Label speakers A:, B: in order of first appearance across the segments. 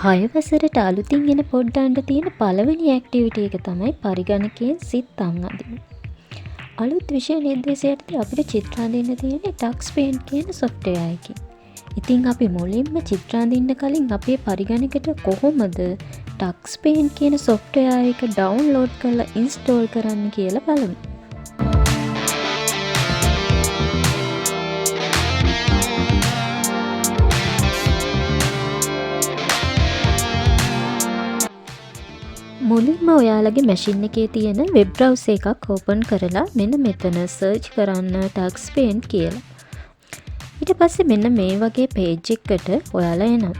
A: 6 වසරට අලුතින් එන පොඩ්ඩන්ට තියෙන පළවෙනි ඇක්ටිවිටි එක තමයි පරිගණකයෙන් සිත් අං අඳින. අලුත් විෂය නිර්දේශයටදී අපිට චිත්‍ර අඳින්න තියෙන්නේ ටක්ස් පේන්ට් කියන සොෆ්ට්වෙයාර් එකකින්. ඉතින් අපි මුලින්ම චිත්‍ර අඳින්න කලින් අපේ පරිගණකයට කොහොමද ටක්ස් පේන්ට් කියන සොෆ්ට්වෙයාර් එක ඩවුන්ලෝඩ් කරලා ඉන්ස්ටෝල් කරන්න කියලා බලමු. මුලින්ම ඔයාලගේ මැෂින් එකේ තියෙන වෙබ් බ්‍රවුසර් එකක් ඕපන් කරලා මෙන්න මෙතන සර්ච් කරන්න ටක්ස් පේන්ට් කියලා. ඊට පස්සේ මෙන්න මේ වගේ පේජ් එකකට ඔයාලා එනවා.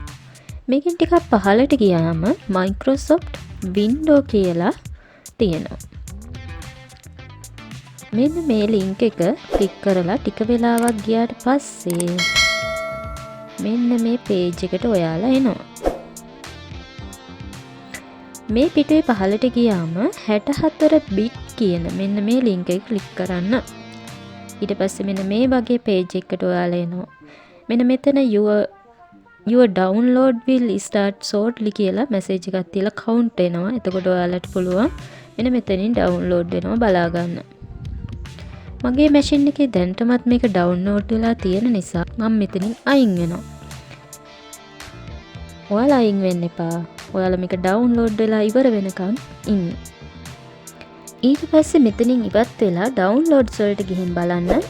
A: මේකෙන් ටිකක් පහළට ගියාම Microsoft Windows කියලා තියෙනවා. මෙන්න මේ ලින්ක් එක ක්ලික් කරලා ටික වෙලාවක් ගියාට පස්සේ මෙන්න මේ පේජ් එකට ඔයාලා එනවා. මේ පිටුවේ පහළට ගියාම 64 බිට් කියන මෙන්න මේ ලින්ක් එක ක්ලික් කරන්න. ඊට පස්සේ මෙන්න මේ වගේ පේජ් එකකට ඔයාලා එනවා. මෙන්න මෙතන your download will start shortly කියලා මැසේජ් එකක් තියලා count වෙනවා. එතකොට ඔයාලට පුළුවන් මෙන්න මෙතනින් download වෙනවා බලා ගන්න. මගේ මැෂින් එකේ දැනටමත් මේක download වෙලා තියෙන නිසා මම මෙතනින් අයින් වෙනවා. ඔයාලා අයින් වෙන්න එපා. ඔයාලා මේක ඩවුන්ලෝඩ් වෙලා ඉවර වෙනකන් ඉන්න. ඊට පස්සේ මෙතනින් ඉවත් වෙලා ඩවුන්ලෝඩ්ස් වලට ගිහින් බලන්න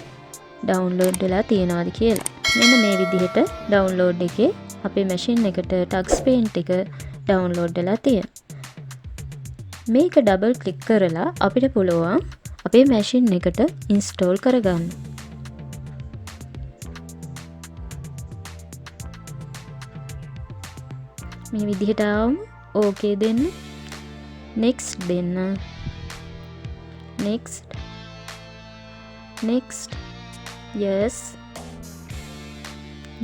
A: ඩවුන්ලෝඩ් වෙලා තියෙනවද කියලා. මෙන්න මේ විදිහට ඩවුන්ලෝඩ් එකේ අපේ මැෂින් එකට ටක්ස් පේන්ට් එක ඩවුන්ලෝඩ් වෙලා තියෙනවා. මේක ඩබල් ක්ලික් කරලා අපිට පුළුවන් අපේ මැෂින් එකට ඉන්ස්ටෝල් කරගන්න. මේ විදිහට ආවම ඕකේ දෙන්න. next දෙන්න. next yes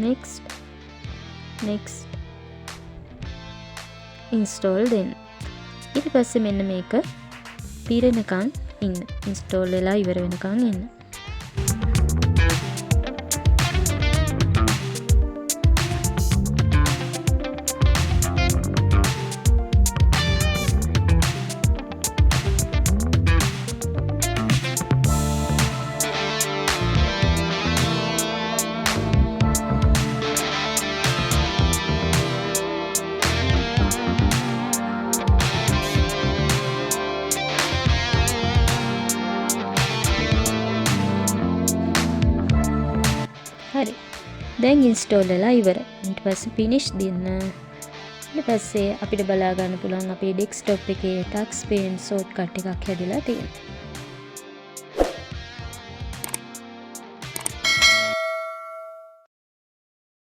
A: next install දෙන්න. ඊට පස්සේ මෙන්න මේක පිරෙනකන් ඉන්න. install වෙලා ඉවර වෙනකන් ඉන්න. හරි. දැන් ඉන්ස්ටෝල් වෙලා ඉවරයි. ඊට පස්සේ finish දෙන්න. ඊට පස්සේ අපිට බලා ගන්න පුළුවන් අපේ ඩෙස්ක්ටොප් එකේ ටක්ස් පේන්ට් ෂෝට්කට් එකක් හැදිලා තියෙනවා.